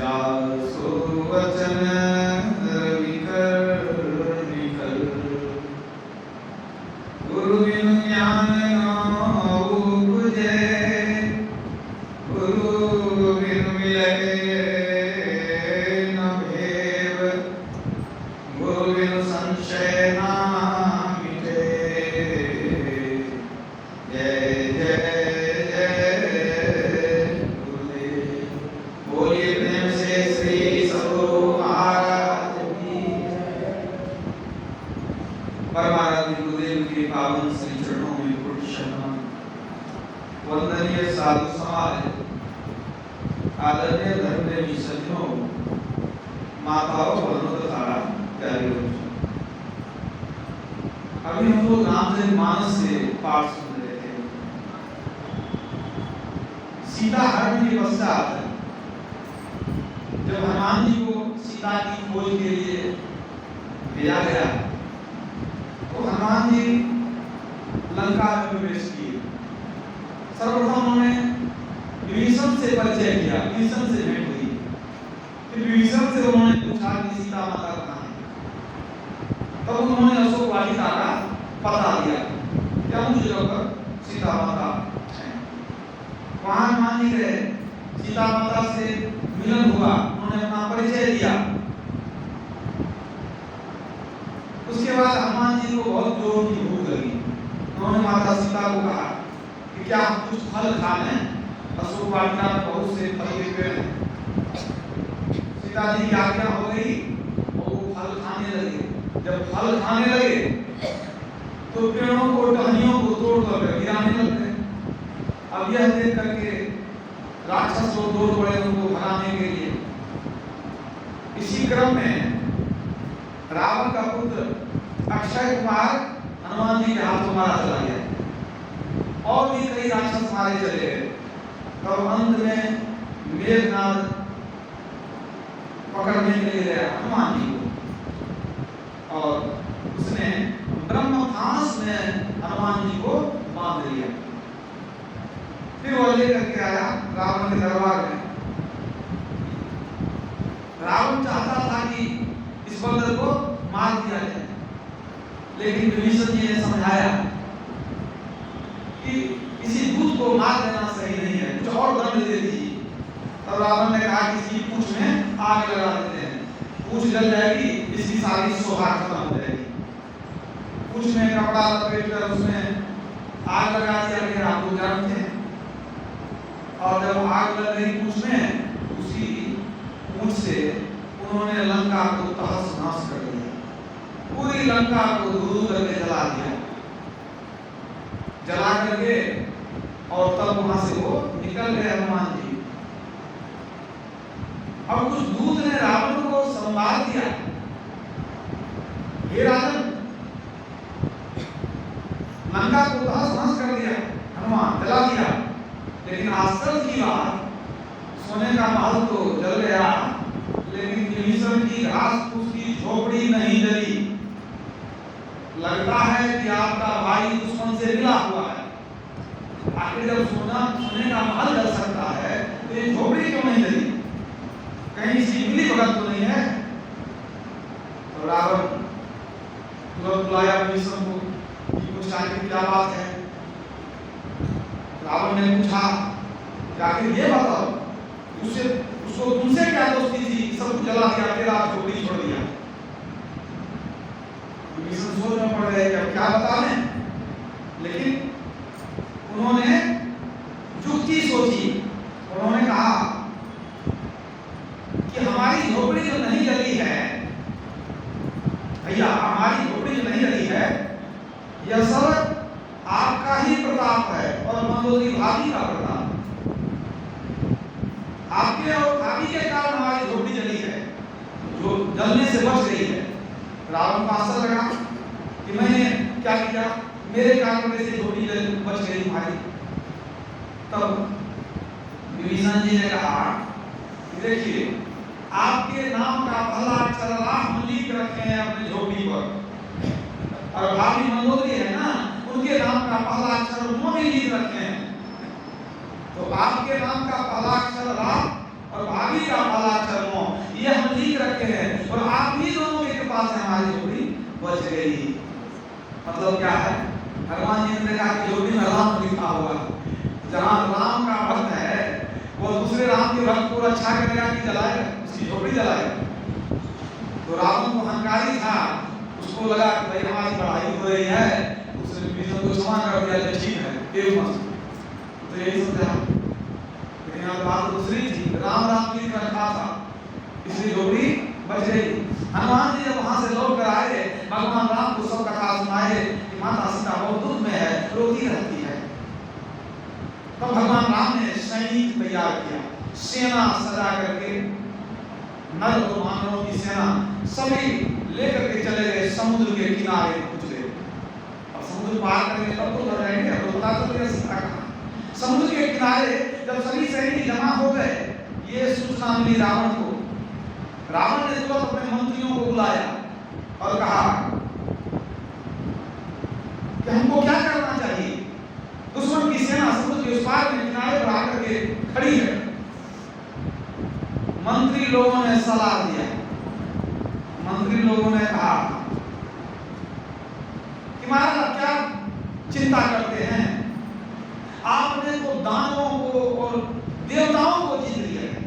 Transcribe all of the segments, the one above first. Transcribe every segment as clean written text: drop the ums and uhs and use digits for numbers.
जासु वचन रविकर निकल। गुरु बिनु ज्ञान न उपजे, गुरु बिनु मिले न भेद, गुरु बिनु संशय न मिटे। जय जय जय गुरुदेव। बोलिए प्रेम से श्री सद्गुरु महाराज की जय। परमाराध्य गुरुदेव के पावन श्री चरणों में कोटि शरण। वंदनीय साधु समाज, आदरणीय धर्मप्रेमी सज्जनों, माताओं, बहनों तथा प्यारे बच्चों, अभी हम लोग रामचरितमानस से पाठ सुन रहे थे। सीता हरण के पश्चात जब हनुमान जी को सीता की खोज के लिए भेजा गया तो हनुमान जी लंका में प्रवेश किए। सर्वप्रथम उन्होंने विभीषण से परिचय किया, विभीषण से भेंट हुई। फिर विभीषण से उन्होंने पूछा कि सीता माता कहाँ है। तब उन्होंने अशोक वाटिका का पता दिया, क्या उस जगह पर सीता माता है। वहां हनुमान जी गए, सीता माता से मिलन हुआ, उन्होंने अपना परिचय दिया। उसके बाद हनुमान जी को बहुत जोर की भूख लगी। उन्होंने माता सीता को कहा कि क्या हम कुछ फल खा लें, अशोक वाटिका में बहुत से फल के पेड़ हैं। सीता जी की आज्ञा हो गई और वो फल खाने लगे। जब फल खाने लगे तो पेड़ों को, टहनियों को तोड़ कर गिराने लग गए। अब यह देख करके राक्षस लोग दौड़ पड़े उनको भगाने के लिए। इसी क्रम में रावण का पुत्र अक्षय कुमार हनुमान जी के हाथों मारा चला गया और भी कई राक्षस मारे चले गए। तब अंत में मेघनाद पकड़ने के लिए गया हनुमान जी को और उसने ब्रह्मफांस में हनुमान जी को बांध लिया। फिर वह लेकर के आया रावण के दरबार में। रावण चाहता था कि इस बंदर को मार दिया जाए, लेकिन विभीषण जी ने समझाया कि किसी दूत को मार देना सही नहीं है, कुछ और दंड दे दीजिए। तब रावण ने कहा कि इसकी पूंछ में आग लगा देते हैं, पूंछ जल जाएगी, इसकी सारी शोभा खत्म हो जाएगी। पूंछ में कपड़ा लपेट कर उसमें आग लगा दिया गया, आपको जानते हैं। और जब आग लग गई पूंछ में, उसी पूंछ से उन्होंने लंका को तहस नहस कर दिया, पूरी लंका को धूल करके जला दिया। जला करके और तब वहां से वो निकल गए हनुमान जी। अब कुछ दूत ने रावण को संवाद दिया, हे राजन, लंका को तहस नहस कर दिया, हनुमान जला दिया, लेकिन आश्चर्य की बात, सोने का महल तो जल गया, लेकिन विभीषण की घास फूस की झोपड़ी नहीं जली। लगता है कि आपका भाई दुश्मन से मिला हुआ है। आखिर जब सोने का महल जल सकता है तो ये झोपड़ी क्यों नहीं जली? कहीं सिगली भगत तो नहीं है? तो रावण तुरंत बुलाया विभीषण को कि कुछ आखिर क्या बात है। रावण ने पूछा कि आखिर ये बताओ, उसको तुमसे क्या दोस्ती थी, सब कुछ जला दिया, तेरा झोपड़ी छोड़ दिया। विभीषण सोच में पड़ गए कि अब क्या बता लें, लेकिन उन्होंने युक्ति सोची। उन्होंने कहा कि हमारी झोपड़ी जो नहीं जली है, भैया हमारी झोपड़ी जो नहीं जली है, यह सब आपका ही प्रताप है और मंदोदरी भाभी का प्रताप। आपके और भाभी के कारण हमारी झोपड़ी जली है, जो जलने से बच गई है। रावण को आश्चर्य लगा कि मैंने क्या किया, मेरे कारण से झोपड़ी बच गई तुम्हारी। तब विभीषण जी ने कहा कि देखिए, आपके नाम का पहला अक्षर राम लिख रखे हैं अपने झोपड़ी पर, और भाभी मंदोदरी है ना, उनके नाम का पहला अक्षर उन्होंने लिख रखे हैं। तो आपके नाम का पहला अक्षर राम और भाभी का पहला अक्षर मतलब क्या है? हनुमान जी ने देखा कि झोपड़ी में राम लिखा हुआ है, जहाँ राम का भक्त है वो दूसरे राम के भक्त को रक्षा करेगा कि जलाएगा? उसकी झोपड़ी जलाएगा। तो रावण को अहंकारी था, उसको लगा कि भाई हमारी पढ़ाई हो रही है, उसने विभीषण को क्षमा कर दिया, तो ठीक है केवल मत। तो यही समझा। लेकिन यहाँ बात दूसरी थी, राम राम लिख रखा था, इसलिए झोपड़ी बच गई। हनुमान जी जब वहां से लौट कर आए, भगवान राम को सब कथा सुनाए कि माता सीता बहुत दुख में है, रोती रहती है। तो भगवान राम ने सैनिक तैयार किया, सेना सजा करके, नर और मानवों की सेना सभी लेकर के चले गए, समुद्र के किनारे पहुंच गए। अब समुद्र पार करेंगे तब तो लड़ जाएंगे, अब तो पता चल गया सीता कहाँ। समुद्र के किनारे जब सभी सैनिक जमा हो गए, ये सूचना मिली रावण को। रावण ने तुरंत अपने मंत्रियों को बुलाया और कहा कि हमको क्या करना चाहिए? दुश्मन की सेना समुद्र के उस पार में किनारे पर आकर के खड़ी है। मंत्री लोगों ने सलाह दिया, मंत्री लोगों ने कहा कि महाराज क्या चिंता करते हैं? आपने तो दानवों को और देवताओं को जीत लिया है।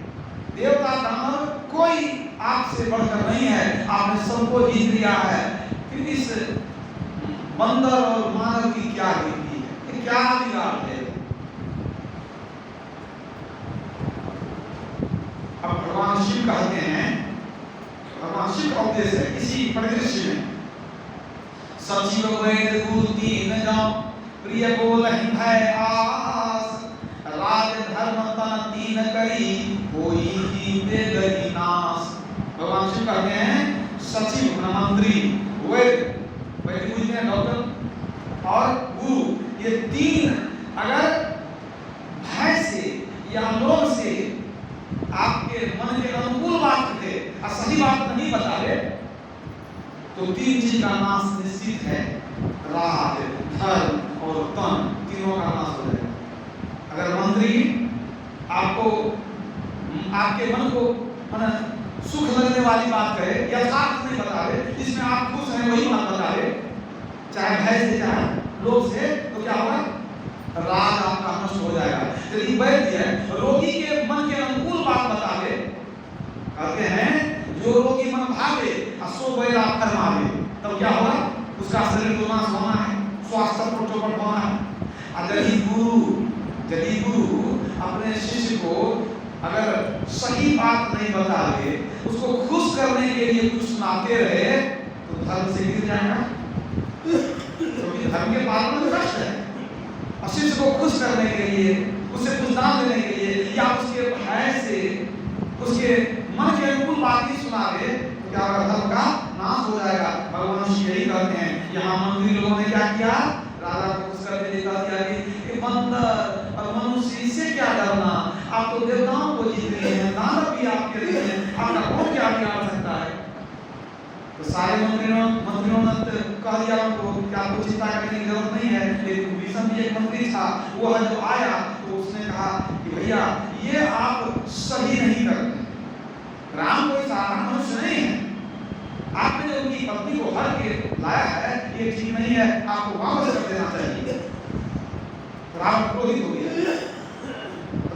देवता दानव कोई आपसे बढ़कर नहीं है, आपने सबको जीत लिया है। फिर इस बंदर और मानव की क्या गिनती है? ये क्या बिगाड़ है? अब भगवान शिव कहते हैं, भगवान शिव का उपदेश है इसी परिदृश्य में, सचिव वैद गुरु तीन जौ प्रिय बोलहि भय आस, राज धर्म तन तीन करी कोई ही बेगरी नाश। भगवान शिव कहते हैं सचिव मंत्री, वैद वैद बुझते हैं डॉक्टर, और गुरु, ये तीन अगर भय से या लोभ से आपके मन के अनुकूल बात थे और सही बात नहीं बता रहे, तो तीन चीज का नाश निश्चित है। राज धर्म और तन, तीनों का नाश हो जाएगा। अगर मंत्री आपको आपके मन को सुख लगने वाली बात कहे, यथार्थ नहीं बता रहे, जिसमें आप खुश हैं वही बात बता रहे, चाहे भय से चाहे लोभ से, तो क्या होगा? राज आपका नष्ट हो जाएगा। यदि वैद्य है, रोगी के मन के अनुकूल बात बता दे, कहते हैं जो रोगी मन भागे सो बैरा फरमावे, तब क्या होगा? उसका शरीर तो नाश होना है, स्वास्थ्य पर चौपट होना है। यदि गुरु अपने शिष्य को अगर सही बात नहीं बता दे, उसको खुश करने के लिए कुछ सुनाते रहे, तो धर्म से गिर जाएगा, क्योंकि धर्म के पालन में कष्ट है। और शिष्य को खुश करने के लिए, उसे कुछ दान देने के लिए, या उसके भय से उसके मन के अनुकूल बात ही सुना दे, तो क्या होगा? धर्म का नाश हो जाएगा। भगवान श्री यही कहते हैं। यहाँ मंत्री लोगों ने क्या किया? राजा को खुश करने के लिए कह दिया कि बंदर और मनुष्य, इससे क्या डरना? आप तो देवताओं को जीत रहे हैं, दानव भी आपके लिए हैं, आपका कौन क्या बिगाड़ सकता है? तो सारे मंत्रियों ने कह दिया उनको कि आपको चिंता करने की जरूरत नहीं है। लेकिन विभीषण भी एक मंत्री था, वो जब आया तो उसने कहा कि भैया ये आप सही नहीं कर रहे, राम कोई साधारण मनुष्य नहीं है, आपने जो उनकी पत्नी को हर के लाया है ये ठीक नहीं है, आपको वापस कर देना चाहिए। राम क्रोधित हो गया।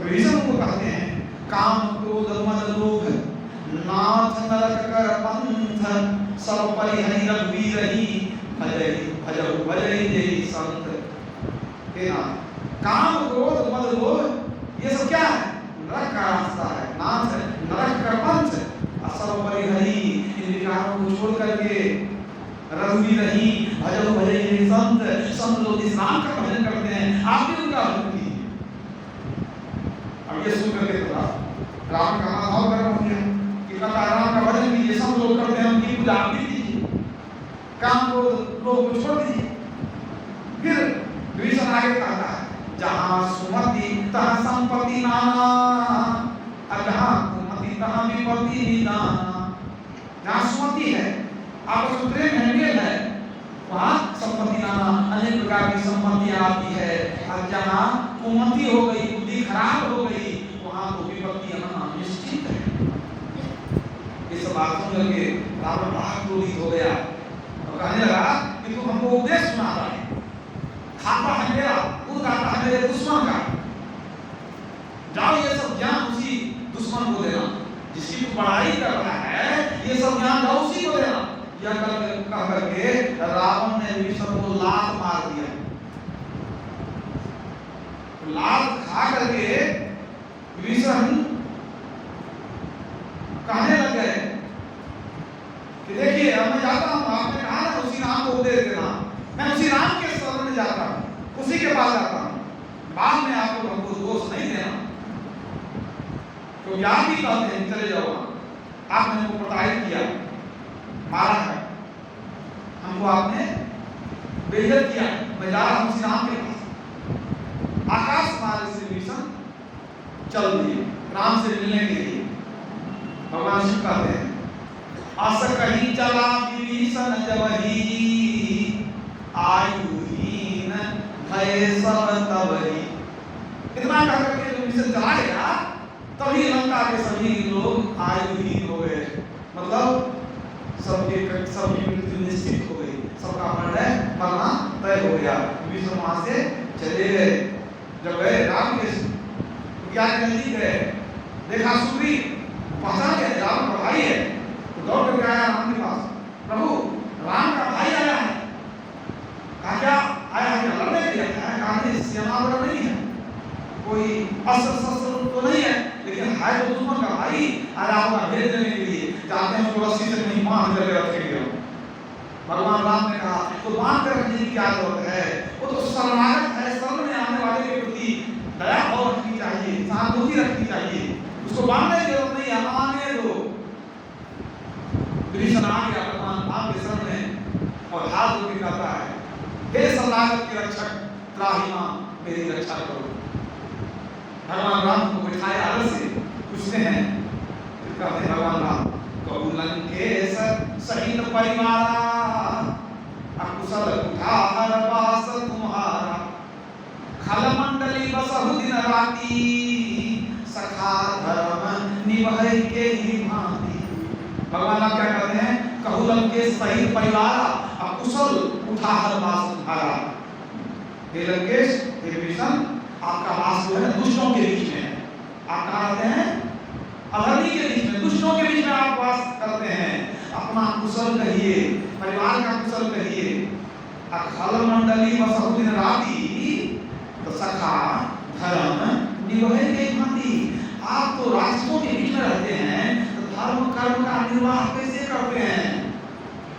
विभीषण को कहते हैं काम क्रोध मद लोभ नाथ नरक कर पंथ सब परिहरि रघुवीर ही भजहु भजहि जेहि संत। हे नाथ, काम क्रोध मद लोभ ये सब क्या है? नरक का रास्ता है, नाथ नरक का पंथ, सब परिहरि, इन विकारों को छोड़ करके रघुवीर ही भजहु भजहि जेहि संत। संत लोग इस नाम का भजन करते हैं, आप भी उनका भजन कीजिए। अब ये सुन करके तो राम का भाव गर्म हो गया कि कथा राम का भजन कीजिए, सब लोग करते हैं, उनकी पूजा आप भी कीजिए, काम को लोग को छोड़ दीजिए। फिर विभीषण आगे कहता है जहाँ सुमति तहाँ संपत्ति नाना, और जहाँ कुमति तहाँ विपत्ति निदाना। जहाँ सुमति है, आपस में प्रेम है, मेल है, वहाँ संपत्ति नाना, अनेक प्रकार की संपत्तियां आती है। और जहाँ कुमति हो गई, बुद्धि खराब हो गई, वहाँ तो विपत्ति आना निश्चित है। इस बात सुन करके रावण बड़ा क्रोधित हो गया और कहने लगा कि तुम हमको उपदेश सुनाता है, खाता है मेरा, दूध आता है मेरे दुश्मन का। जाओ ये सब ज्ञान उसी दुश्मन को देना, जिसकी तू पढ़ाई कर रहा है, ये सब ज्ञान जाओ उसी को देना। यह कह करके रावण ने विभीषण को लात मार दिया। लात खा करके विभीषण कहने लग गए कि देखिए अब मैं जाता हूँ, आपने कहा ना उसी राम को उपदेश देना, मैं उसी राम के शरण में जाता हूँ, उसी के पास जाता हूँ। बाद में आप लोग हमको दोष नहीं देना, क्योंकि आप भी कहते हैं चले जाओ, आपने हमको प्रताड़ित किया, मारा है, हमको आपने बेइज्जत किया, मैं जा रहा हूँ उसी राम के पास। आकाश मार्ग से विभीषण चल दिए राम से मिलने के लिए। भगवान शिव कहते हैं अस कहीं चला विभीषण जबहि आयुहीन भय सब तबहि। इतना कह करके विभीषण चला गया, तभी लंका के सभी लोग आयुहीन हो गए, मतलब सबकी मृत्यु निश्चित हो गई, सबका मरना तय हो गया। विभीषण वहां से चले गए। जब गए राम के क्या नजदीक गए, देखा सुग्रीव, पहचान गए राम का भाई है, तो दौड़ करके आया राम के पास, प्रभु राम का भाई आया है। कहा क्या आया है, क्या लड़ने के लिए आया है? कहा नहीं, सेना बड़ा नहीं है, कोई अस्त्र शस्त्र तो नहीं है, लेकिन है तो दुश्मन का भाई, आया होगा भेज देने के लिए, चाहते हैं उसको रस्सी से नहीं बांध करके रखेंगे। भगवान राम ने कहा तो बांध कर रखने की क्या जरूरत है, वो तो शरणागत है, शरण में आने वाले के प्रति दया भाव रखनी चाहिए, सहानुभूति रखनी चाहिए, उसको बांधने की जरूरत नहीं है, आने दो। विभीषण आ गया भगवान राम के शरण में और हाथ जोड़ के कहता है, हे शरणागत के रक्षक, त्राहि मां, मेरी रक्षा करो। भगवान राम को बिठाए आदर से पूछते हैं, कहते हैं भगवान राम, कहु लंकेश सहित परिवारा, अकुशल कुठार वास तुम्हारा, खल मंडली बसहु दिन राती, सखा धर्म निभै के ही भांति। भगवान राम क्या कहते हैं, कहु लंकेश सहित परिवारा, अकुशल कुठार वास तुम्हारा। हे लंकेश, हे विभीषण, आपका वास जो है दुष्टों के बीच में, आप कहाँ रहते हैं, अधर्मी के बीच में, दुष्टों के बीच में आप वास करते हैं। अपना कुशल कहिए, परिवार का कुशल कहिए। अखल मंडली बसहु दिन राती, तो सखा धर्म निभै के भांति। आप तो राष्ट्रों के बीच में रहते हैं, तो धर्म कर्म का निर्वाह कैसे करते हैं,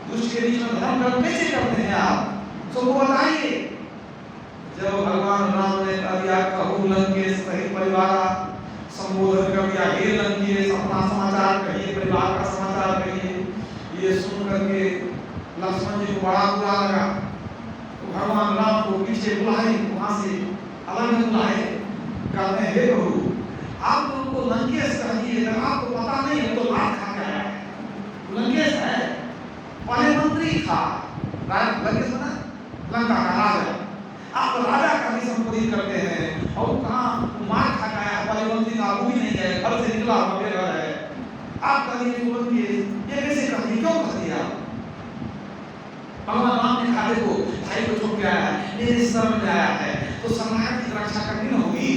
दुष्ट के बीच में धर्म कर्म कैसे करते हैं आप, सबको बताइए। जब भगवान राम ने कह दिया कहु लंकेश सहित परिवारा, संबोधन कर दिया, हे लंकेश अपना समाचार कहिए, परिवार का समाचार कहिए। ये सुन करके लक्ष्मण जी को बड़ा बुरा लगा, तो भगवान राम को पीछे बुलाए, वहां से अलग में बुलाए, कहते हैं हे प्रभु आप उनको लंकेश कहिए, अगर आपको पता नहीं है तो लात खा के आया है, लंकेश है, पहले मंत्री था, लंकेश बना लंका का राजा, आप राजा का भी संबोधित करते हैं, और कहाँ मार खा के आया, पहले मंत्री था, वो भी नहीं है, घर से निकला मगर है, आप कहिए लंकेश, ये कैसे कहिए, क्यों कह दिया? भगवान राम ने कहा देखो भाई को छोड़ के आया है, मेरे शरण में आया है, तो शरणागत की रक्षा करनी ना होगी।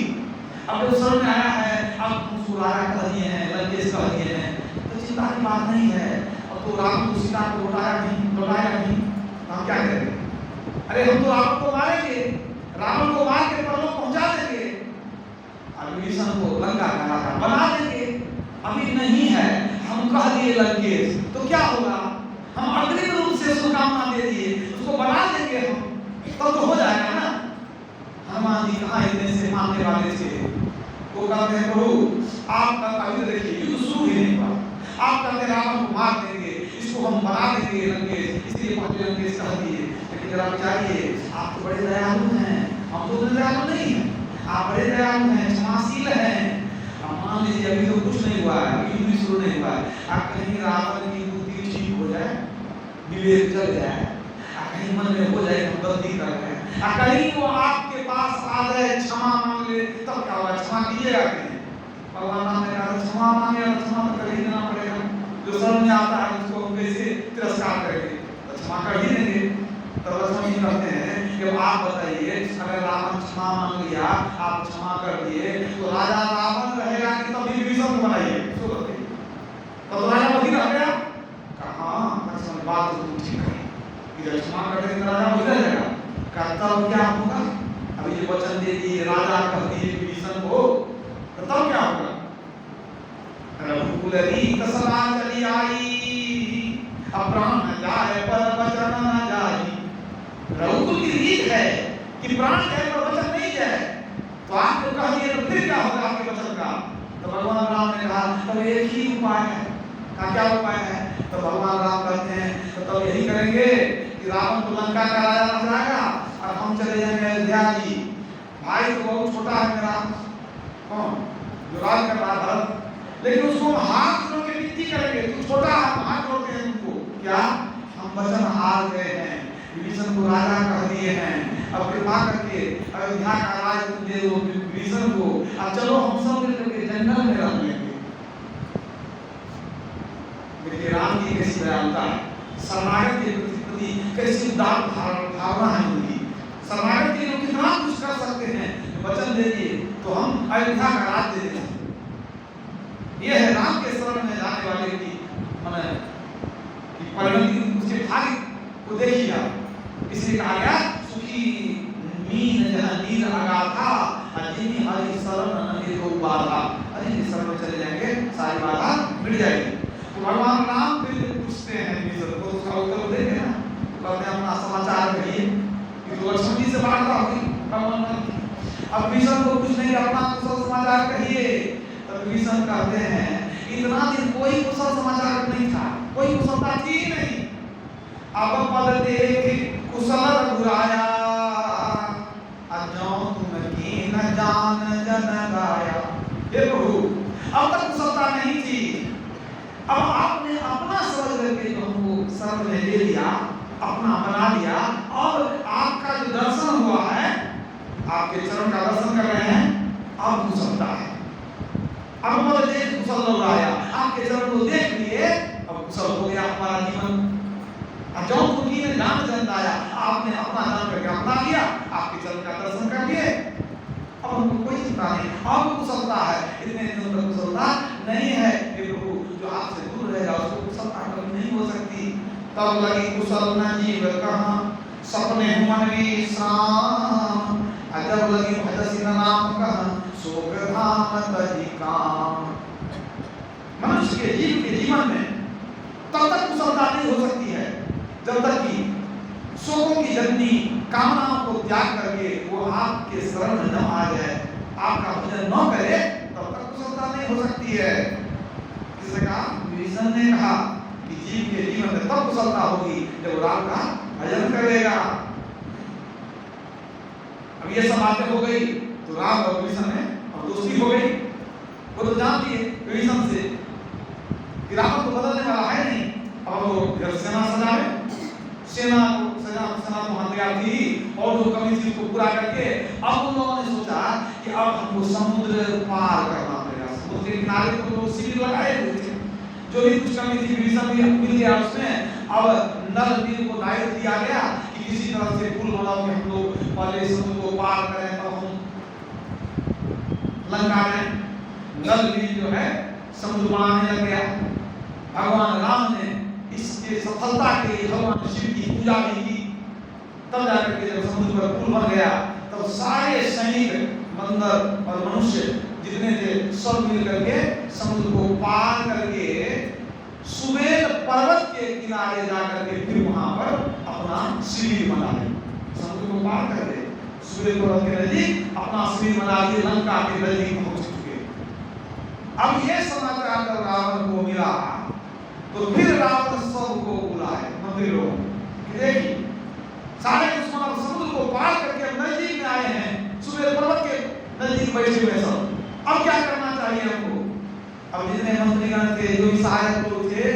अब जो शरण में आया है, अब सुराया कह दिए हैं, लंकेश कह दिए हैं, तो चिंता की बात नहीं है। अब तो राम को सीता को लौटाया नहीं, तो हम क्या करेंगे? अरे हम तो रावण को मारेंगे, रावण को मार के परलोक पहुंचा देंगे, और विभीषण को लंका का राजा बना देंगे। अभी नहीं है, हम कह दिए लंकेश, तो क्या होगा? हम अग्रिम रूप से शुभकामना दे दिए, उसको बना देंगे हम, तब तो हो जाएगा ना। हनुमान जी कहाँ इतने से मानने वाले थे, वो कहते हैं प्रभु आपका अभी देखिए युद्ध शुरू ही नहीं हुआ, आप कहते रावण को मार देंगे, इसको हम बना देंगे लंकेश, इसलिए पहुंचे लंकेश कह दिए। लेकिन जरा विचारिए, आप तो बड़े दयालु हैं, हम तो दयालु नहीं हैं, आप बड़े दयालु हैं, क्षमाशील हैं। मान लीजिए अभी तो कुछ नहीं हुआ है, अभी युद्ध शुरू नहीं हुआ है, आप कहीं रावण की बुद्धि ठीक हो जाए, विवेक चल जाए, कहीं मन में हो जाए हम गलती कर रहे हैं, कहीं वो आपके पास आ जाए, क्षमा मांग ले, तब क्या होगा? क्षमा कीजिएगा कि नहीं? भगवान राम ने कहा क्षमा मांगे, क्षमा तो कर ही देना पड़ेगा, जो शरण में आता है उसको हम कैसे तिरस्कार करेंगे, तो क्षमा कर ही देंगे। तब तो लक्ष्मण जी कहते हैं कि आप बताइए, अगर रावण क्षमा मांग लिया, आप क्षमा कर दिए, तो राजा रावण रहेगा कि तब विभीषण को बनाइए? तो राजा वही रह गया। कहा लक्ष्मण बात तो ठीक है कि जब क्षमा कर देंगे राजा वही रह जाएगा। तब क्या होगा? अभी ये वचन दे दिए, राजा कह दिए विभीषण को, तो तब क्या होगा? रघुकुल रीत सदा चली आई, अब प्राण न जाए पर वचन न जाई। रघुकुल की रीत है कि प्राण जाए पर वचन नहीं जाए। तो आप जो कह दिए तो फिर क्या होगा आपके वचन का? तो भगवान राम ने कहा तब एक ही उपाय है। का क्या उपाय है? तो भगवान राम कहते हैं तो तब यही करेंगे कि रावण को लंका का राजा बन जाएगा और हम चले जाएंगे अयोध्या जी। भाई तो बहुत छोटा है मेरा, कौन जो राज कर रहा भरत, लेकिन उसको हाथ जोड़ के विनती करेंगे, तू छोटा हाथ जोड़ते हैं उनको, क्या हम वचन हार गए हैं, विभीषण को राजा कह दिए हैं, अब कृपा करके अयोध्या का राज तुम दे दो विभीषण को, अब चलो हम सब मिलकर के जंगल में रह लेंगे। देखिए राम की कैसी दयालुता है, शरणागत के प्रति कैसी उदार भावना है उनकी। शरणागत के लोग कितना कुछ कर सकते हैं, वचन दे दिए तो हम अयोध्या का राज दे देंगे। ये है राम के शरण में जाने वाले की माने कि परिणति, उसके भाग्य को देखिए आप। इसलिए कहा गया सुखी मीन जहाँ नीर अगाथा, अजिनी हरि शरण नहे तो बाधा। अजिनी शरण में चले जाएंगे सारी बाधा मिट जाएगी। तो भगवान राम फिर पूछते हैं विभीषण को, उसका उत्तर देंगे ना, कहते हैं अपना समाचार कहिए कि तो लक्ष्मण जी से वार्ता हुई भगवान ने। अब विभीषण को कुछ नहीं, अपना कुशल समाचार कहिए। तब विभीषण कहते हैं इतना दिन कोई कुशल समाचार नहीं था, कोई कुशलता थी ही नहीं। अब पद देख कुशल रघुराया, अजो तुम की न जान जन गाया। हे प्रभु अब तक कुशलता नहीं थी, अब आपने अपना समझ करके जो हमको शरण में ले लिया, अपना बना लिया, अब आपका जो दर्शन हुआ है, आपके चरण का दर्शन कर रहे हैं, अब कुशलता है। अब पद देख कुशल रघुराया, आपके चरण को देख लिए, अब कुशल हो गया हमारा जीवन। जो तुमकी ने जान जन गाया, आपने अपना जान करके अपना लिया, आपके चरण का दर्शन कर लिए, अब हमको कोई चिंता नहीं, अब कुशलता है। इतने दिनों तक कुशलता नहीं है कि प्रभु जो आपसे दूर रहेगा उसको कुशलता कभी नहीं हो सकती। तब लगी कुशल न जीव कहाँ, सपने मन विश्राम, अजब लगी भजसी नाम कहाँ, शोक धाम तजी काम। मनुष्य के जीव के जीवन में तब तक कुशलता नहीं हो सकती है जब तक कि शोकों की जननी कामनाओं को त्याग करके वो आपके शरण में न आ जाए, आपका भजन न करे, तब तक कुशलता नहीं हो सकती है। इसने कहा, विभीषण ने कहा कि जीव के जीवन में तब कुशलता होगी जब राम का भजन करेगा। अब ये सब बातें हो गई तो राम और विभीषण में अब दोस्ती हो गई। वो तो जानती है विभीषण से कि रावण तो बदलने वाला है नहीं। अब वो घर सेना सजावे, सेना तो वहां तैयार थी और जो कमी थी उसको पूरा करके अब उन लोगों ने सोचा कि अब हमको समुद्र पार करना पड़ेगा। समुद्र के किनारे तो लोग शिविर लगाए हुए थे, जो भी कुछ कमी थी विभीषण भी मिल गया उसमें। अब नल नील को दायित्व दिया गया कि किसी तरह से पुल बनाओ कि हम लोग पहले समुद्र को पार करें, तब हम लंका में। नल नील जो है समुद्र बनाने लग गया। भगवान राम ने इसके सफलता के लिए भगवान शिव की पूजा भी की। तब जाकर के जब समुद्र पर पुल बन गया, तब सारे सैनिक, बंदर और मनुष्य जितने थे सब मिल करके समुद्र को पार करके सुमेर पर्वत के किनारे जाकर के फिर वहां पर अपना शिविर बना लिया। समुद्र को पार कर दे, सुमेर पर्वत के नजदीक अपना शिविर बना लिए, लंका के नजदीक पहुंच चुके। अब ये समाचार जब रावण को मिला तो फिर रावण सबको बुलाए, मंत्री लोगों कि देखिए सारे दुश्मन अब समुद्र को पार करके अब नजदीक में आए हैं, सुमेर पर्वत के नजदीक बैठे हुए सब। अब क्या करना चाहिए हमको? अब जितने मंत्रीगण थे, जो सहायक लोग थे,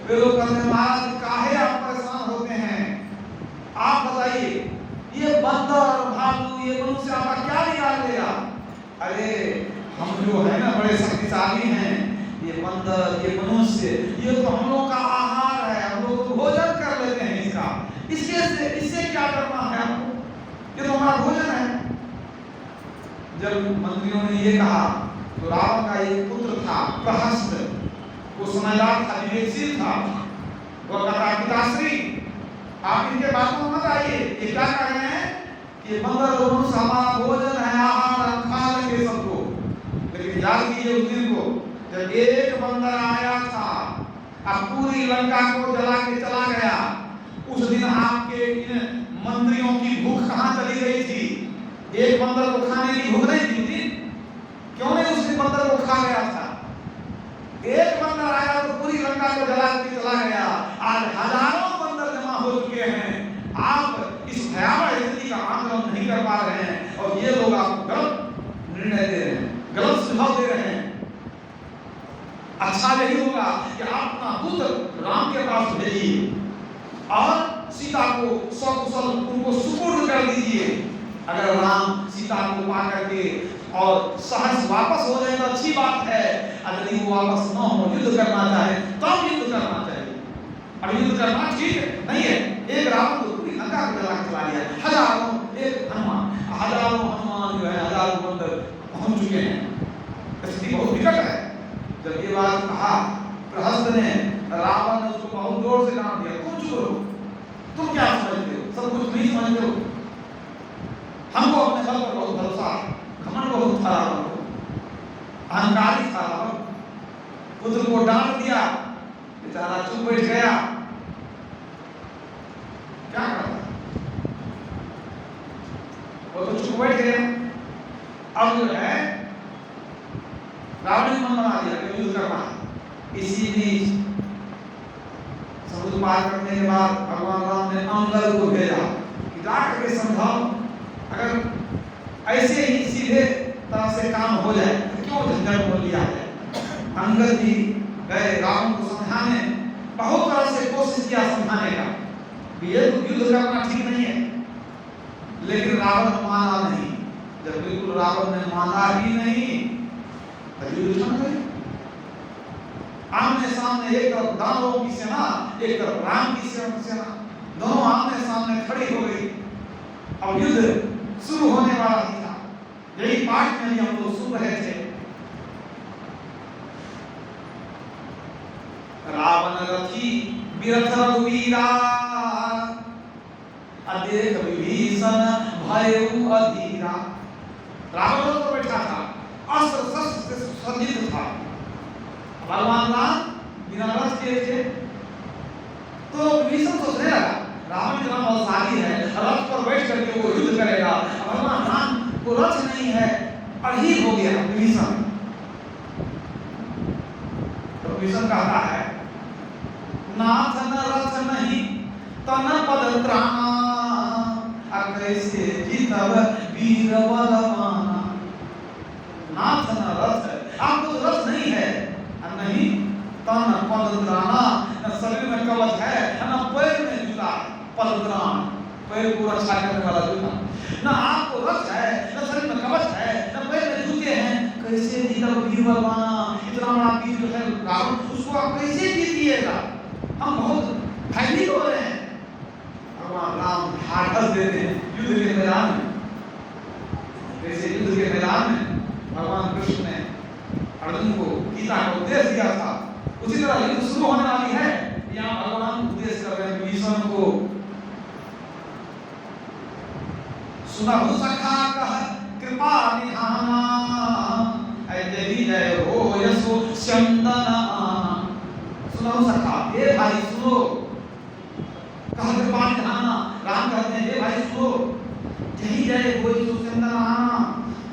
वे लोग कहते हैं महाराज काहे आप परेशान होते हैं, आप बताइए ये बंदर भालू ये मनुष्य आपका क्या बिगाड़ देगा? अरे हम जो है ना बड़े शक्तिशाली हैं, ये बंदर ये मनुष्य ये तो हम लोग का आहार है, हम लोग तो भोजन कर लेते हैं इसका, इससे क्या करना है आपको, ये तो हमारा भोजन है। जब मंत्रियों ने ये कहा तो रावण का एक पुत्र था प्रहस्त, वो समझदार था, विवेकशील था, वो कहता पिताश्री आप इनके बातों में मत आइए, ये क्या कह रहे हैं कि बंदर दोनों हमारा भोजन है, आहार हम खा लेंगे सबको। लेकिन याद कीजिए उस दिन को जब एक बंदर आया था अब पूरी लंका को जला के चला गया, उस दिन आपके इन मंत्रियों की भूख कहां चली गई थी? एक बंदर को खाने की भूख नहीं थी, क्यों नहीं उस दिन बंदर को खा गया था? एक बंदर आया तो पूरी लंका को जला के चला गया। आज हजारों बंदर जमा हो चुके हैं, आप इस भयावह स्थिति का आकलन नहीं कर पा रहे हैं और ये लोग आपको गलत निर्णय दे रहे हैं, गलत सुझाव दे रहे हैं। अच्छा यही होगा कि आप अपना दूत राम के पास भेजिए और सीता को सकुशल उनको सुपुर्द कर दीजिए। अगर राम सीता को पा करके और सहज वापस हो जाए तो अच्छी बात है, यदि वो वापस न हो, युद्ध करना चाहे तब युद्ध करना चाहिए। अब युद्ध करना ठीक नहीं है, एक रावण को पूरी लंका को जला के चला दिया, हजारों हनुमान जो है हजारों बंदर पहुंच चुके हैं, स्थिति बहुत विकट है। जब ये बात कहा प्रहस्त ने, रावण ने उसको बहुत जोर से डांट दिया, तुम चुप रहो, तुम क्या समझते हो, सब कुछ नहीं समझते हो, हमको अपने बल पर बहुत भरोसा है, घमंड बहुत था रावण को, अहंकारी था रावण, पुत्र को डांट दिया, बेचारा चुप बैठ गया, क्या करता, वो तो चुप बैठ गया। अब जो है रावण ने मन बना दिया कि युद्ध करना है। इसी बीच समुद्र पार करने के बाद भगवान राम ने अंगद को भेजा कि जाकर के समझाओ, अगर ऐसे ही सीधे तरह से काम हो जाए तो क्यों झंझट बोल लिया है। अंगद जी गए रावण को समझाने, बहुत तरह से कोशिश किया समझाने का कि ये युद्ध करना ठीक नहीं है, लेकिन रावण माना नहीं। जब बिल्कुल रावण ने माना ही नहीं, आमने सामने एक तरफ दानवों की सेना, एक तरफ राम की सेना, दोनों आमने सामने खड़ी हो गई। अब युद्ध शुरू होने वाला ही था, यही पाठ में हम लोग सुन रहे थे। रावण रथी बिरथ रघुवीरा, अदेख विभीषण भयउ अधीरा। रावण तो बैठा था, अस्त्र शस्त्र से सज्जित था, भगवान राम बिना रथ के थे। तो विभीषण सोचने लगा रावण इतना बलशाली है, रथ पर बैठ करके वो युद्ध करेगा, भगवान राम को रथ नहीं है, अधीर हो गया विभीषण। तो विभीषण कहता है नाथ न रथ नहीं तन पद त्राना, कैसे जीतब वीर बलवाना। नाथ न रथ, आपको तो रथ नहीं है, नहीं तन पद त्राना, न शरीर में कवच है, न पैर में जूता पदत्राण, पैर को रक्षा करने वाला जूता, न आपको रथ है, न शरीर में कवच है, न पैर में जूते हैं, कैसे जीतब वीर बलवाना। इतना बड़ा वीर जो है रावण, उसको आप कैसे जीतिएगा, हम बहुत भयभीत हो रहे हैं। भगवान राम ढाढ़स देते हैं युद्ध के मैदान में। जैसे युद्ध के मैदान में भगवान कृष्ण ने अर्जुन को गीता का उपदेश दिया था, उसी तरह युद्ध शुरू होने वाली है। यहाँ भगवान उपदेश कर रहे हैं विभीषण को, सुनहु सखा कह कृपा निधाना, ऐ जय हो यशो चंदन आना। सुनहु सखा, हे भाई सुनो, कह कृपा निधाना, राम कहते हैं हे भाई सुनो, यही जय हो यशो चंदन आना।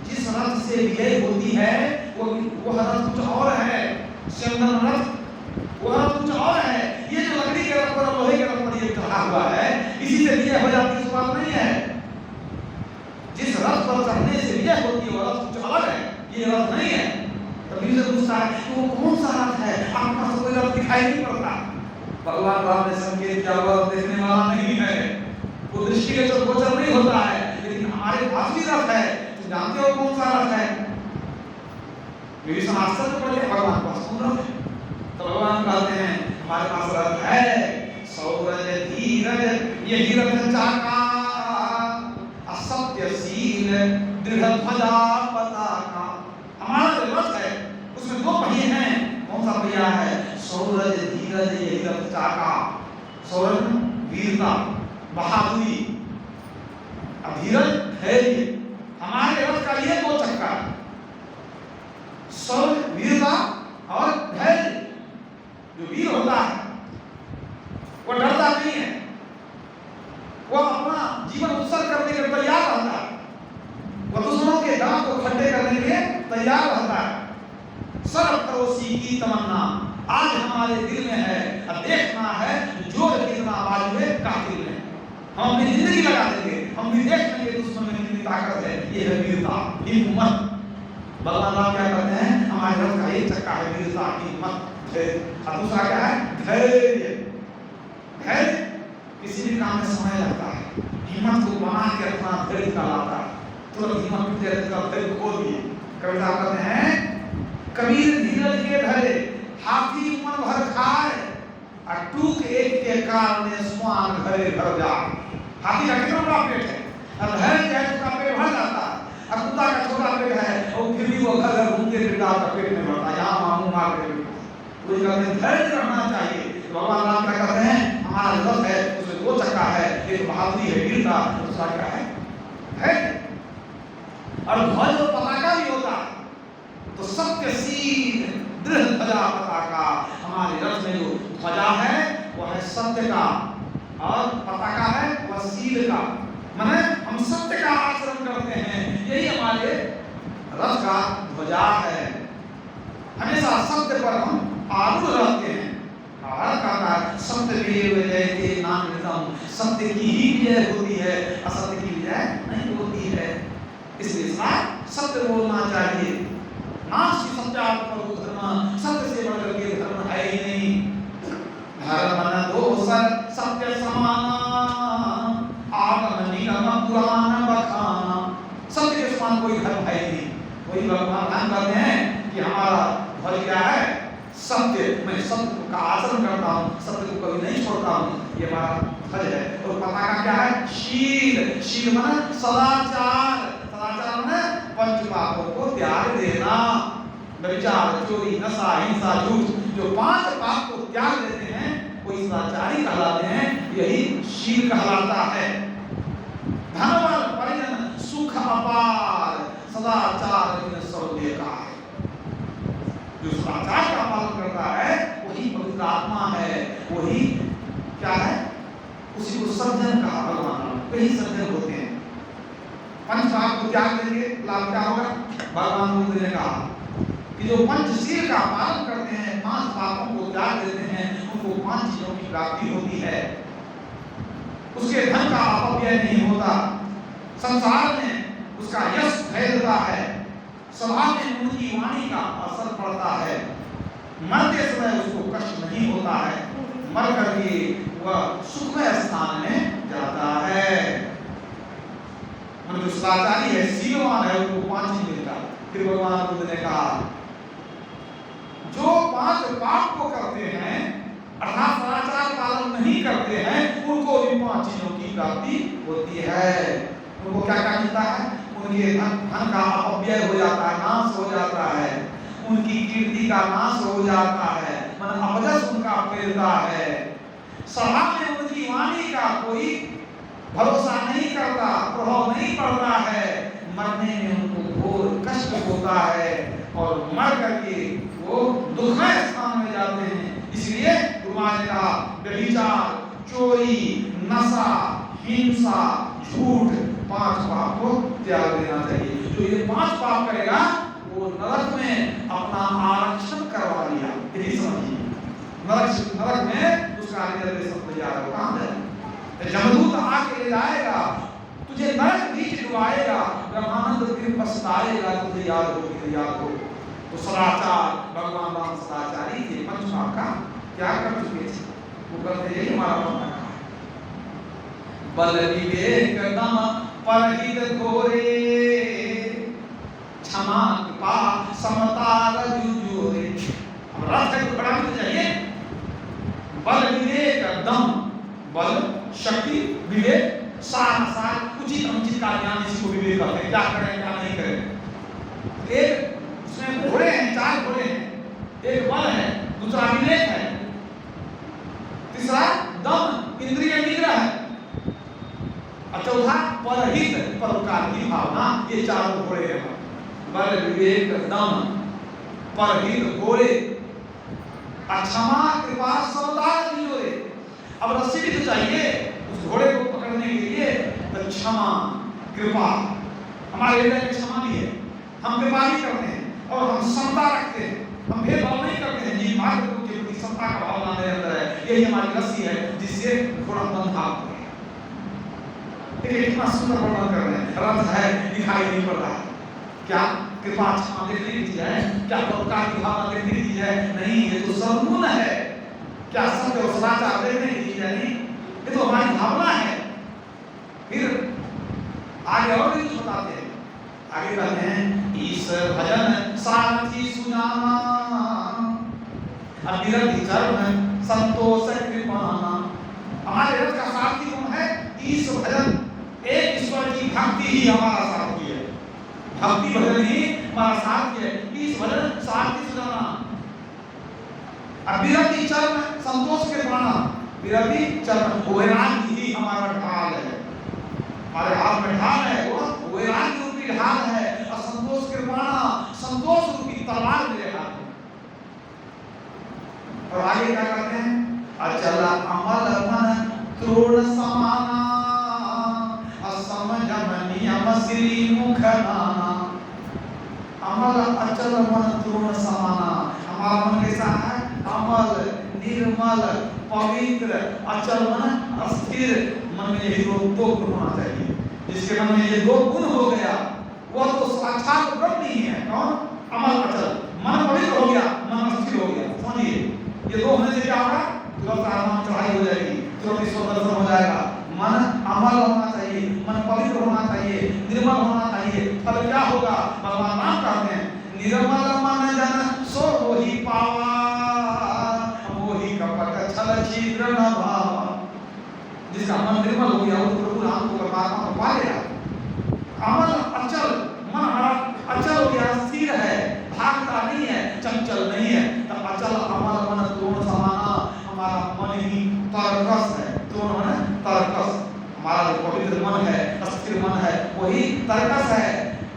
जिस रथ से विजय होती है वो रथ कुछ और है, चंदन रथ वो रथ कुछ और है। ये जो लकड़ी के रथ पर लोहे के रथ पर ये चढ़ा हुआ है, इसी से विजय हो जाती है, इस बात नहीं है। जिस रथ पर चढ़ने से विजय होती है वो रथ कुछ अलग है, ये रथ नहीं है। तो विभीषण पूछता है कि वो कौन सा रथ है, आपके पास कोई रथ दिखाई नहीं पड़ता। भगवान राम ने संकेत किया वो रथ देखने वाला नहीं है, वो दृष्टि के तो गोचर नहीं होता है, लेकिन हमारे पास भी रथ है, तुम जानते हो कौन सा रथ है। विभीषण आश्चर्य पड़ गया, भगवान के पास कौन रथ है। तो भगवान कहते हैं हमारे पास रथ है, सौरज धीरज यही ध्वजा पताका। हमारा जो रथ है उसमें दो पहिए हैं। कौन सा पहिया है? सौरज धीरज यही रथ चाका। सौरज वीरता बहादुरी, धीरज धैर्य। हमारे रथ का ये दो चक्का, सौरज वीरता और धैर्य। जो वीर होता है वो डरता नहीं है, वो अपना जीवन उत्सर्ग करने के तैयार रहता है, वो दुश्मनों के दांत को खट्टे करने के लिए तैयार रहता है। सरफरोशी की तमन्ना आज हमारे दिल में है, अब देखना है जोर कितना आवाज में कातिल है। हम अपनी जिंदगी लगा देंगे, हम भी देख लेंगे दुश्मन में कितनी ताकत है। ये है वीरता, हिम्मत। भगवान राम क्या कहते हैं? हमारे रथ का एक चक्का है वीरता, हिम्मत, और दूसरा क्या है? धैर्य। धैर्य किसी भी काम में समय लगता है, हिम्मत को बना के रखना धैर्य कहलाता है। तुरंत हिम्मत टूटे तो धैर्य खो दिए। कविता कहते हैं कबीर धीरज के धरे हाथी मन भर खाए, और टूक एक के कारण स्वान घरे घर जाए। हाथी का कितना बड़ा पेट है, और धैर्य है उसका पेट भर जाता है। और कुत्ता का छोटा पेट है और फिर भी वो घर घर घूमते फिरता का पेट नहीं भरता, यहाँ मामू मार के कोई कहते धैर्य रखना चाहिए। भगवान राम क्या कहते हैं? हमारा रथ है उसमें दो चक्का है, एक बहादुरी है वीरता, दूसरा क्या है? धैर्य। और ध्वज और पताका भी होता है, तो सत्यशील दृढ़ ध्वजा पताका। हमारे रथ में जो ध्वजा है वो है सत्य का, और पताका है वह शील का। माने हम सत्य का आचरण करते हैं, यही हमारे रथ का ध्वजा है। हमेशा सत्य पर हम आरूढ़ रहते हैं। भारत का सत्यमेव जयते नान्यतम, सत्य की ही विजय होती है, असत्य की विजय नहीं होती है। इसलिए सत्य बोलना चाहिए। नास्ति सत्यात् परतो धर्मः, सत्य से बढ़कर के धर्म है ही नहीं। धर्म दोषर सत्य समाना, आगम निगम पुराण बखाना। सत्य के समान कोई धर्म है ही नहीं। वही भगवान ध्यान करते हैं कि हमारा ध्वज क्या है? सत्य। मैं सत्य का आचरण करता हूँ, सत्य को कभी नहीं छोड़ता हूँ, ये हमारा ध्वज है। और पताका क्या है? शील। शील माने सदाचार। सदाचार माने पंच पापों को त्याग देना। व्यभिचार, चोरी, नशा, हिंसा, झूठ, जो पांच पाप को त्याग देते हैं वो सदाचारी कहलाते हैं। यही शील कहलाता है। धनवान परिजन सुख अपार, सदाचार बिन सर्वदेह का है। जो सदाचार का पालन करता है वही पवित्र आत्मा है, वही क्या है? उसी को सज्जन कहा भगवान, वही सज्जन होते हैं। पंच पाप को त्याग देंगे लाभ क्या होगा? भगवान बुद्ध ने कहा कि जो पंचशील का पालन करते हैं, पांच पापों को त्याग देते हैं, उनको पांच चीजों की प्राप्ति होती है। उसके धन का अपव्यय नहीं होता, संसार में उसका यश फैलता है, सभा में उनकी वाणी का असर पड़ता है, मरते समय उसको कष्ट नहीं होता है, मर करके वह सुखमय स्थान में जाता है। जो सदाचारी है, शीलवान है, उनको पांच चीज मिलता। फिर भगवान बुद्ध ने कहा जो पांच पाप को करते हैं अर्थात सदाचार पालन नहीं करते हैं, उनको भी पांच चीजों की प्राप्ति होती है। उनको क्या क्या मिलता है? उनके धन का अपव्यय हो जाता है, नाश हो जाता है, उनकी कीर्ति का नाश हो जाता है, मन अपजस उनका फैलता है, सभा में उनकी वाणी का कोई भरोसा नहीं करता, प्रभाव नहीं पड़ता है, मरने में उनको घोर कष्ट होता है और मर करके वो दुखमय स्थान में जाते हैं। इसलिए गुरुमाज ने कहा व्यभिचार, चोरी, नशा, हिंसा, झूठ, पांच पाप को त्याग देना चाहिए। जो ये पांच पाप करेगा वो नरक में अपना आरक्षण करवा लिया, यही समझिए। नरक में उसका रिजर्वेशन तैयार हो। कहां है? जमदूत आके ले जाएगा, तुझे नरक बीच डुबाएगा, ब्रह्मानंद फिर पछताएगा, तुझे याद हो, तुझे याद हो। तो सदाचार, भगवान राम सदाचारी थे, पंच पाप का त्याग कर चुके थे। वो करते यही हमारा मानना है। बल विवेक दम परहित घोरे, क्षमा कृपा समता रजु जोरे। अब रथ है तो बड़ा भी चाहिए। बल विवेक दम, बल शक्ति विवेक, सार उचित अनुचित का ज्ञान, इसी को विवेक कहते हैं। क्या करें क्या नहीं करें, दूसरा विवेक है, तीसरा दम इंद्रिय निग्रह है, और चौथा परहित परोपकार की भावना। ये चारों घोड़े हैं, बल विवेक दम परहित घोड़े, क्षमा कृपा समता नियोरे। अब रस्सी भी तो चाहिए उस घोड़े को पकड़ने के लिए, तो क्षमा कृपा, हमारे हृदय में क्षमा भी है, हम कृपा भी करते हैं और हम समता रखते हैं, हम भेदभाव नहीं करते हैं। जी भाग के प्रति समता का भावना मेरे अंदर है, यही हमारी रस्सी है जिससे घोड़ा बंधा हुआ है। देखिए कितना सुंदर वर्णन कर रहे हैं, रथ है दिखाई नहीं पड़ रहा, क्या कृपा क्षमा देखने की चीज है, क्या परोपकार की भावना देखने की चीज है? नहीं, ये तो सद्गुण है। क्या सत्य और सदाचार देखने की चीज है? नहीं, ये तो हमारी भावना है। फिर आगे और भी कुछ बताते हैं, आगे कहते हैं ईश भजन सारथी सुनाना, अविरति चरण संतोष कृपाना। हमारे रथ का सारथी कौन है? ईश भजन, एक ईश्वर की भक्ति ही हमारा सारथी है, भक्ति भजन ही हमारा सारथी है। ईश भजन सारथी सुनाना, अविरति चरण संतोष कृपाना। विरति चरण वैराग्य ही हमारा ढाल है, हमारे हाथ में ढाल है, वो वैराग्य रूपी ढाल है, और संतोष कृपाना, संतोष रूपी तलवार मेरे हाथ में। और आगे क्या कहते हैं? अचल अमल मन तृण समाना, असमझम नियम श्री मुख नाना। अमल अचल मन तृण समाना, हमारा मन कैसा है? अमल, निर्मल, पवित्र, अचल मन अस्थिर। मन में यही दो गुण होना चाहिए। जिसके मन में ये दो गुण हो गया वो तो साक्षात ब्रह्म ही है। कौन? अमल अचल। मन पवित्र हो गया, मन अस्थिर हो गया। समझिए, ये दो होने से क्या होगा? तुरंत आत्मा चढ़ाई हो जाएगी, तुरंत ईश्वर दर्शन हो जाएगा। मन अमल होना चाहिए, मन पवित्र होना चाहिए, निर्मल होना चाहिए। फल क्या होगा? भगवान नाम कहते हैं, निर्मल मन जन सो मोहि पावा, मोहि कपट छल छिद्र न भावा। जिसका मन निर्मल हो गया वो प्रभु राम को परमात्मा को पा लेगा। अमल अचल, मन हमारा अचल हो गया, स्थिर है, भागता नहीं है, चंचल नहीं है। तब अचल अमल मन तृण समाना, हमारा मन ही तरकस है। तृण मन तरकस, हमारा जो पवित्र मन है, अस्थिर मन है, वही तरकस है।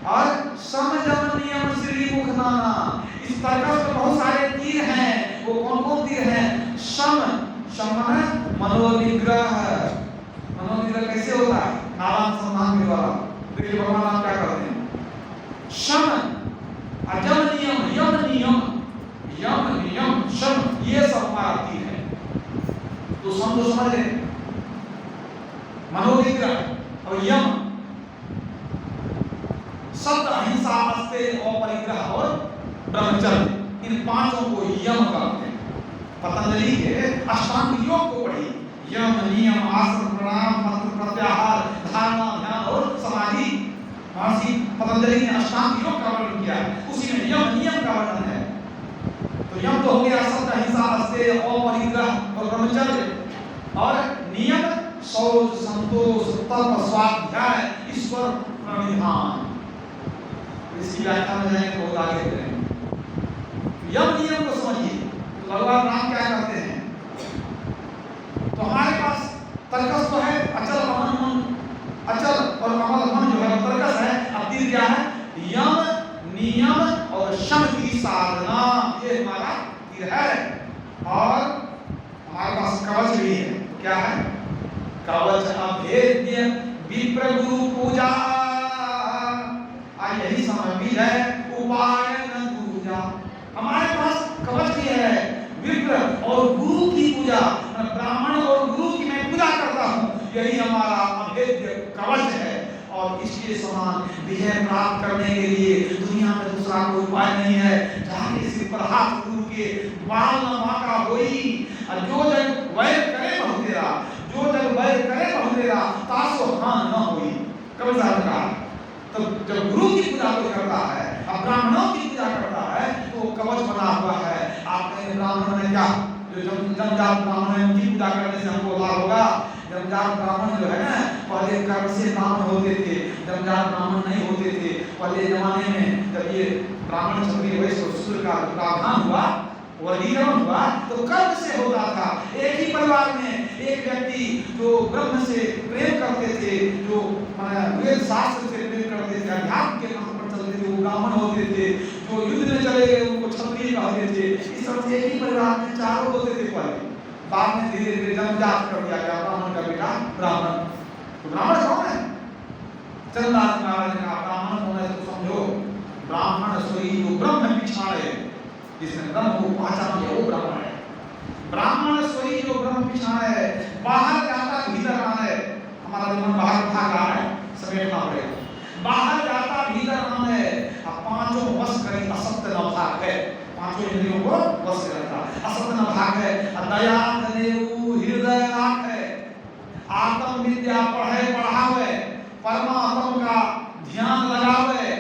और समझम नियम श्री मुख नाना, इस तरकस में बहुत सारे तीर हैं। वो कौन कौन तीर हैं? सम, समन मनोनिग्रह। मनोनिग्रह कैसे होता है? नारायण संधान के द्वारा। देखिए भगवान आप क्या करते हैं? शम, अजम नियम, यम नियम, यम नियम, शम, ये सब हमारा तीर है। तो सम तो समझ लें, मनोनिग्रह और यम, सत्य अहिंसा अस्ते और परिग्रह और ब्रह्मचर्य, इन पांचों को यम कहते हैं। पतंजलि के अष्टांग योग को पढ़िए, यम नियम आसन प्राणायाम मंत्र प्रत्याहार धारणा ध्यान और समाधि। महर्षि पतंजलि ने अष्टांग योग का वर्णन किया है, उसी में यम नियम का वर्णन है। तो यम तो हो गया सत्य अहिंसा अस्तेय अपरिग्रह और ब्रह्मचर्य, और नियम शौच संतोष तप स्वाध्याय ईश्वर प्रणिधान। इसकी व्याख्या में जाएंगे बहुत आगे करेंगे। यम नियम को समझिए, तो भगवान राम क्या कहते हैं? तो हमारे पास तरकस तो है, अचल अमल मन, अचल और अमल मन जो है तरकस है। अब तीर क्या है? यम नियम और शम की साधना, ये हमारा तीर है। और हमारे पास कवच भी है। क्या है? कवच अभेद्य विप्र गुरु पूजा, यही समय भी है उपाय न पूजा। हमारे पास कवच भी है, विप्र और गुरु की पूजा, ब्राह्मण और गुरु की मैं पूजा करता हूँ, यही हमारा अभेद्य कवच है। और इसके समान विजय प्राप्त करने के लिए दुनिया में दूसरा कोई उपाय नहीं है। जाके सिर पर हाथ गुरु के बाल न माका होई, और जो जग वैर करे बहुतेरा, जो जग वैर करे बहुतेरा, तासो हां न होई। कवि साहब ने कहा, तो जब गुरु की पूजा कोई करता है, अब ब्राह्मणों की पूजा करता है, तो कवच बना हुआ है। आपने ब्राह्मणों ने क्या, जो जन्मजात ब्राह्मण है उनकी पूजा करने से हमको लाभ होगा। जन्मजात ब्राह्मण जो है ना, पहले कर्म से ब्राह्मण होते थे, जन्मजात ब्राह्मण नहीं होते थे। पहले जमाने में जब ये ब्राह्मण क्षत्रिय वैश्य और शूद्र का प्रावधान हुआ, वर्गीकरण हुआ तो कर्म से होता था। एक ही परिवार में एक व्यक्ति जो ब्रह्म से प्रेम करते थे, जो वेद शास्त्र से प्रेम करते थे, अध्यात्म के नाम पर चलते थे, वो ब्राह्मण होते थे। जो युद्ध में चले गए उनको क्षत्रिय कहते थे। इस तरह से एक ही परिवार में चारों होते थे पहले। बाद में धीरे धीरे जन्मजात कर दिया गया ब्राह्मण का बेटा ब्राह्मण। तो ब्राह्मण कौन है? चंद्रदास महाराज ने कहा ब्राह्मण कौन है तो समझो, ब्राह्मण सोई जो ब्रह्म पिछाड़े, जिसने ब्रह्म को पहचान लिया वो ब्राह्मण है। ब्राह्मण सोई जो ब्रह्म पिछाड़े, बाहर जाता भीतर आने। हमारा मन बाहर भाग रहा है, समेटना पड़ेगा। बाहर जाता भीतर आने, पांचों वश करी असत्य न भाग है। पांचों इंद्रियों को वश करता, असत्य न भाग है। दया देऊ हृदय राख है। आत्म विद्या पढ़े पढ़ावे, परमात्मा का ध्यान लगावे।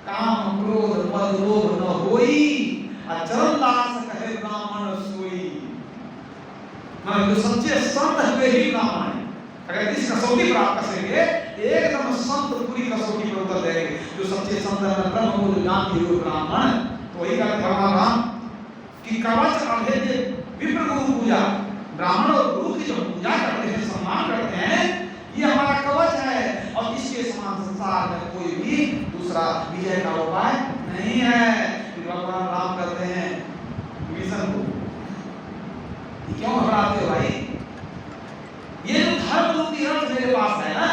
काम क्रोध मद लोभ न होई, चरण दास कहे ब्राह्मण सोई। जो सच्चे संत हुए ही ब्राह्मण है। अगर इस कसौटी पर आप कसेंगे, एकदम संत पूरी कसौटी पर उतर जाएंगे। जो सच्चे संत है ब्रह्म को जान दिए ब्राह्मण, तो वही कहते भगवान राम की कवच अभेद्य विप्र गुरु पूजा। ब्राह्मण और गुरु की जो पूजा करते हैं, सम्मान करते हैं, ये हमारा कवच है। और इसके समान संसार में कोई भी दूसरा विजय का उपाय नहीं है। भगवान राम कहते हैं विभीषण को, क्यों घबराते हो भाई? ये जो धर्म रूपी रथ मेरे पास है ना,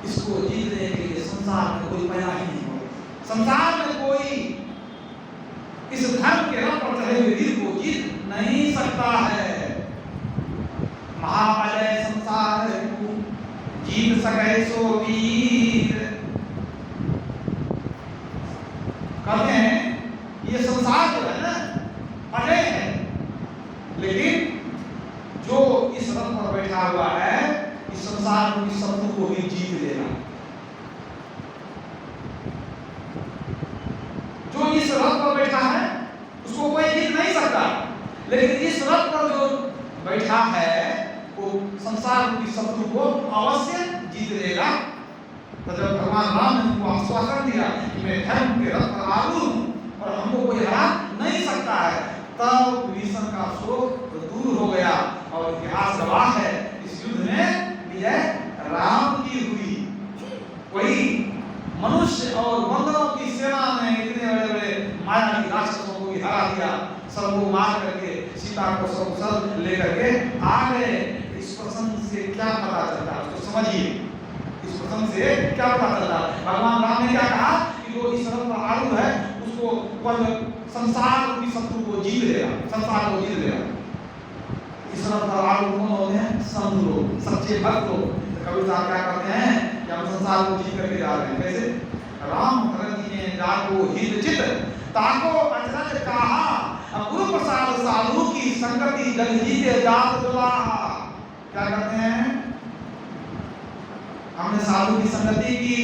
इसको जीतने के लिए संसार में कोई पैदा ही नहीं होगा। संसार में कोई इस धर्म के रथ पर चढ़े हुए वीर को जीत नहीं सकता है। महाअजय संसार को जीत सके सो वीर। कहते हैं ये संसार जो है ना अजय है, लेकिन जो इस रथ पर बैठा हुआ है इस संसार की शत्रु को भी जीत लेगा। जो इस रथ पर बैठा है उसको कोई जीत नहीं सकता, लेकिन इस रथ पर जो बैठा है वो संसार की शत्रु को अवश्य जीत लेगा। तो जब भगवान राम ने उनको आश्वासन दिया कि मैं धर्म के रथ पर आलू हूं और हमको कोई हरा नहीं सकता है, तब विभीषण का शोक दूर हो गया। और इतिहास गवाह है इस युद्ध में विजय राम की हुई। वही मनुष्य और बंदरों की सेना ने इतने बड़े बड़े मायावी राक्षसों को भी हरा दिया। सबको मार करके सीता को सकुशल लेकर के आ गए। इस प्रसंग से क्या पता चलता है उसको समझिए। इस प्रसंग से क्या पता चलता है? भगवान राम ने क्या कहा कि जो इस रथ पर आरूढ़ है उसको संसार की शत्रु को जीत लेगा, संसार को जीत लेगा। इस रथ पर आरूढ़ कौन होते हैं? संत लोग, सच्चे भक्त लोग। तो कबीर साहब क्या करते हैं कि हम संसार को जीत करके जा रहे हैं। कैसे? राम धरती ने जाको हित चित, ताको अचरज कहा, गुरु प्रसाद साधु की संगति जग जीते जात दुलाहा। क्या करते हैं? हमने साधु की संगति की,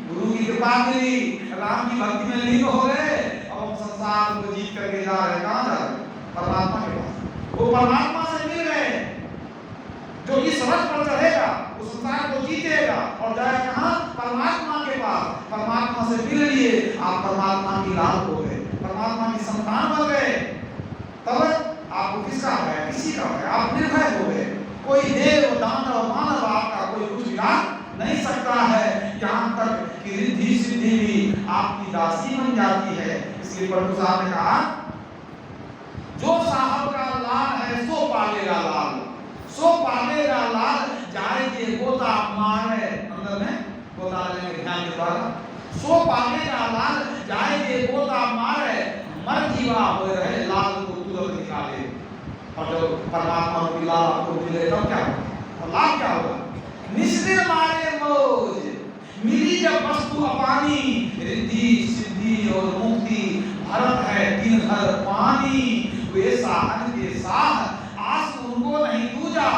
गुरु की कृपा मिली, राम की भक्ति में लीन हो गए, अब हम संसार को जीत करके जा रहे हैं। कहां जा रहे हैं? परमात्मा के पास। वो परमात्मा से मिल गए। जो इस रथ पर चढ़ेगा वो संसार को जीतेगा और जाएगा कहां? परमात्मा के पास। परमात्मा से मिल लिए, आप परमात्मा की लाल हो गए, परमात्मा की संतान बन गए। तब आपको किसका है? किसी का है, आप निर्भय हो गए। कोई देव दानव मानव आपका कोई कुछ बिगाड़ नहीं सकता है। यहाँ तक कि रिद्धि सिद्धि भी आपकी दासी बन जाती है। इसलिए प्रभु साहब ने कहा जो साहब का लाल है सो पालेगा लाल, सो पालेगा लाल, जाएंगे गोता मारे। अंदर में गोता लगेंगे ध्यान के द्वारा। सो पालेगा लाल, जाएंगे गोता मारे, मर जीवा हो रहे लाल को तुरंत निकाले। और जब परमात्मा की लाल आपको मिले तब क्या होगा? और लाभ क्या होगा? निस्दिन मारे मौज, मिली जब वस्तु अपानी, रिद्धि सिद्धि और मुक्ति भरत है दिन भर पानी। वे साहन के साथ आस उनको नहीं दूजा,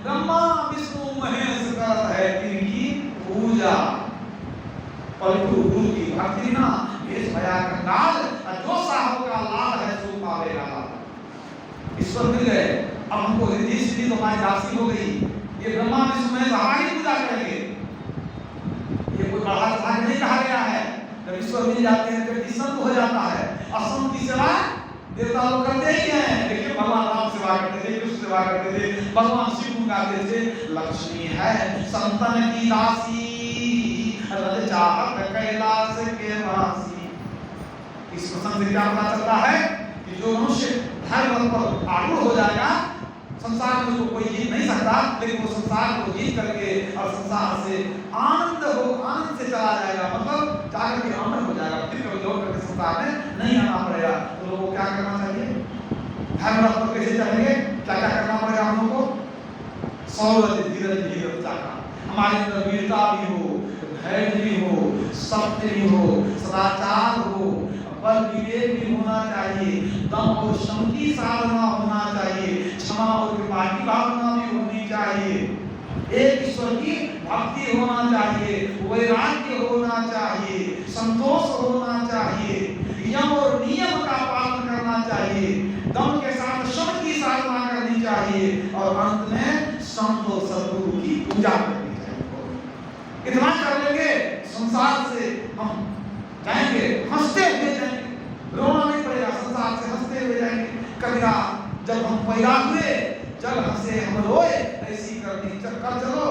ब्रह्मा विष्णु महेश करत है तिनकी पूजा। पलटू गुरु की भक्ति ना भेष भया कंगाल, जो साहब का लाल है सो पावेगा लाल। ईश्वर मिल गए, अब हमको रिद्धि सिद्धि तो हमारी दासी हो गई। ये ब्रह्मा विष्णु महेश हमारी पूजा करेंगे। ये कोई बड़ा भाग नहीं कहा गया है। जब ईश्वर मिल जाते हैं तो व्यक्ति संत हो जाता है। असंत की सेवा देवता लोग करते ही हैं। देखिए भगवान राम सेवा करते थे, कृष्ण सेवा करते थे, भगवान शिव को गाते थे, लक्ष्मी है संतन की दासी, रज चाहत कैलाश के वासी। इस प्रसंग से क्या पता चलता है कि जो मनुष्य धर्म पर आरूढ़ हो जाएगा, संसार में उसको कोई जीत नहीं सकता, लेकिन वो संसार को जीत करके और संसार से आनंद से चला जाएगा, मतलब जाकर के अमर हो जाएगा, फिर कभी लौट करके संसार में नहीं आना पड़ेगा। तो लोगों को क्या करना चाहिए? धर्म रथ पर कैसे चढ़ेंगे? क्या क्या करना पड़ेगा हम लोगों को? सौरभ धीरज धीरज जाका, हमारे अंदर वीरता भी हो, धैर्य भी हो, सत्य भी हो, सदाचार हो, बल विवेक भी होना चाहिए, दम और शम की साधना होना चाहिए, क्षमा और कृपा की भावना भी होनी चाहिए, एक ईश्वर की भक्ति होना चाहिए, वैराग्य होना चाहिए, संतोष होना चाहिए, यम और नियम का पालन करना चाहिए, दम के साथ शम की साधना करनी चाहिए और अंत में संत और सद्गुरु की पूजा करनी चाहिए। इतना कर लेंगे संसार से हम जाएंगे, हंसते हुए जाएंगे, रोना नहीं पड़ेगा, संसार से हंसते हुए जाएंगे। कबीरा जब हम पैदा हुए, जब हंसे हम रोए, ऐसी करनी कर चलो,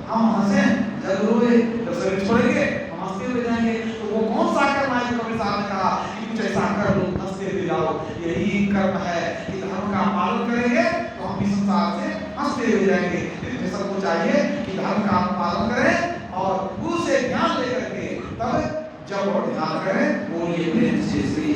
हम हंसे जब रोए, जब शरीर छोड़ेंगे हम हंसते हुए जाएंगे। तो वो कौन सा कर्म है जो कबीर साहब ने कहा कि कुछ ऐसा कर लो, हंसते हुए जाओ? यही कर्म है कि धर्म का पालन करेंगे तो हम इस संसार से हंसते हुए जाएंगे। इसलिए सबको चाहिए कि धर्म का पालन करें और गुरु से ज्ञान लेकर के तब जब और ध्यान करें, बोलिए प्रेम से श्री